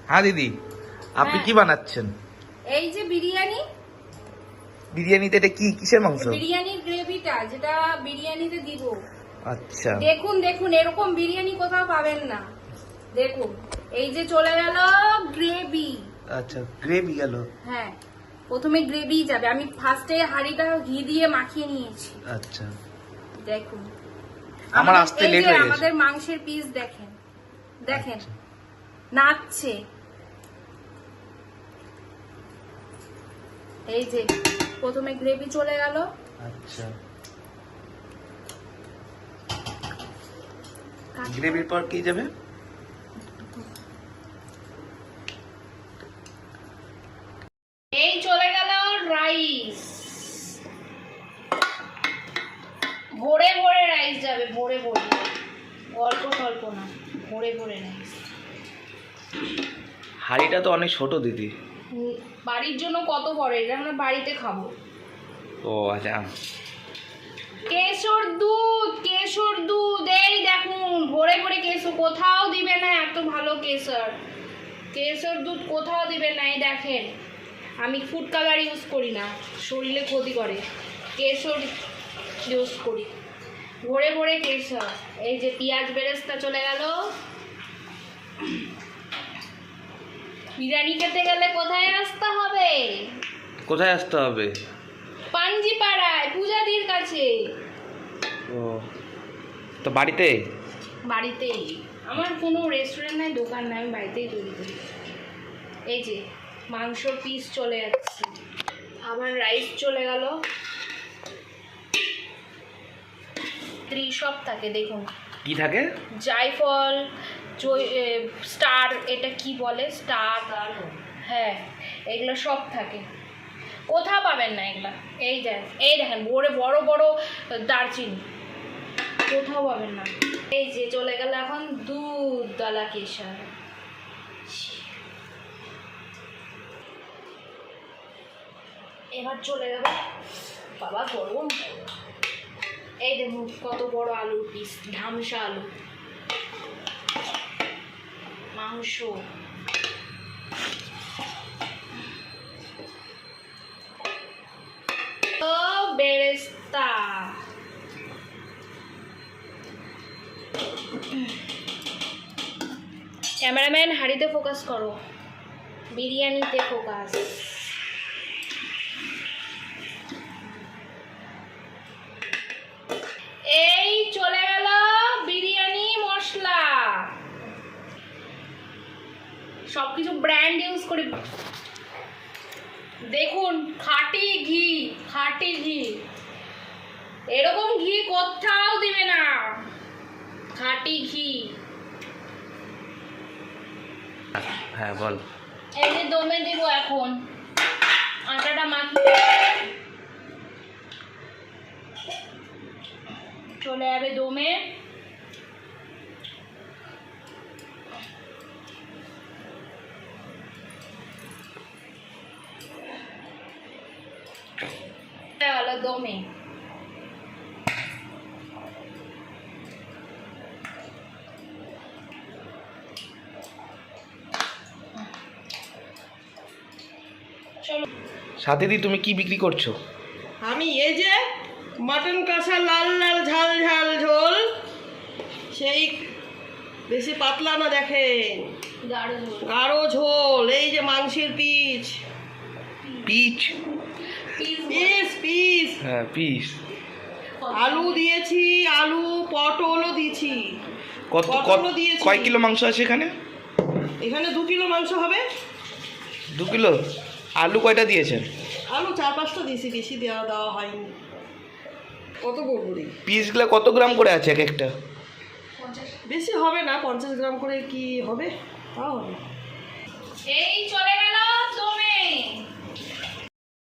হ্যাঁ দিদি, আপনি কি বানাচ্ছেন? এই যে বিরিয়ানি। বিরিয়ানিতে এটা কি, কিসের মাংস? বিরিয়ানির গ্রেভিটা, যেটা বিরিয়ানিতে দিব। আচ্ছা, দেখুন দেখুন, এরকম বিরিয়ানি কোথাও পাবেন না। দেখুন, এই যে চলে গেল গ্রেভি। আচ্ছা গ্রেভি গেল। হ্যাঁ, প্রথমে গ্রেভি যাবে। আমি ফার্স্টে হাঁড়িটা ঘি দিয়ে মাখিয়ে নিয়েছি। আচ্ছা, দেখুন আমার আসতে লেট হয়ে গেছে। আমাদের মাংসের পিস দেখেন, দেখেন নাচছে। এই যে প্রথমে গ্রেভি চলে গেল। আচ্ছা, গ্রেভির পর কি যাবে? এই চলে গেল রাইস। ভরে ভরে রাইস যাবে, ভরে ভরে, অল্প অল্প না, ভরে ভরে রাইস। হাঁড়িটা তো অনেক ছোট দিদি। বাড়ির জন্য কত বড়, এটা আমরা বাড়িতে খাবো। ও আচ্ছা, কেশর দুধ, কেশর দুধ, এই দেখুন ভরে ভরে কেশর, কোথাও দিবে না এত ভালো কেশর। কেশর দুধ কোথাও দিবে না। এই দেখেন, আমি ফুড কালার ইউজ করি না, শরীরে ক্ষতি করে। কেশর ইউজ করি, ভরে ভরে কেশর। এই যে পেঁয়াজ বেরেস্তা চলে গেল। বিরিয়ানি খেতে গেলে কোথায় আসতে হবে? কোথায় আসতে হবে? পাঞ্জিপাড়ায়, পূজাদির কাছে। ও, তো বাড়িতে? বাড়িতেই, আমার কোনো রেস্টুরেন্ট নাই, দোকান নাই, আমি বাড়িতেই তৈরি করি। এই যে মাংসর পিস চলে যাচ্ছে, আবার রাইস চলে গেল। সব থাকে, দেখুন কি থাকে? জায়ফল, স্টার, এটা কি বলে, স্টার, হ্যাঁ এগুলো সব থাকে। কোথাও পাবেন না এগুলা। এই দেখেন বড় বড় বড় দারচিনি, কোথাও পাবেন না। এই যে চলে গেল এখন দুধ দালা কেশর। এবার চলে যাবে, বাবা গরম। এই দেখুন কত বড় আলুর পিস, ঢামসা আলু, মাংস, বেরেস্তা। ক্যামেরাম্যান হাঁড়িতে ফোকাস করো, বিরিয়ানিতে ফোকাস। এই চলে গেল বিরিয়ানি মশলা। সবকিছু ব্র্যান্ড ইউজ করি। দেখুন খাঁটি ঘি, খাঁটি ঘি, এরকম ঘি কোথাও দিবে না, খাঁটি ঘি। হ্যাঁ বল। এই যে দমে দিব এখন, আটাটা মাখিয়ে চলে যাবে দমে। দমে সাথে দি তুমি কি বিক্রি করছো? আমি এই যে মাটন কষা, লাল লাল ঝাল ঝাল ঝোল, সেই বেশি পাতলা না, দেখেন গাঢ় ঝোল। এই যে মাংসের পিস, পিচ? পিস পিস, হ্যাঁ পিস। আলু দিয়েছি, আলু পটলও দিয়েছি। কত পটলও দিয়েছি। কয় কিলো মাংস আছে এখানে? এখানে 2 কিলো মাংস হবে। 2 কিলো। আলু কয়টা দিয়েছেন? আলু 4-5টা দিয়েছি, বেশি দেওয়া হয়নি। কত করবো রে? পিসগুলো কত গ্রাম করে আছে এক একটা? বেশি হবে না, 50 গ্রাম করে কি হবে, তাও হবে। এই চলে গেল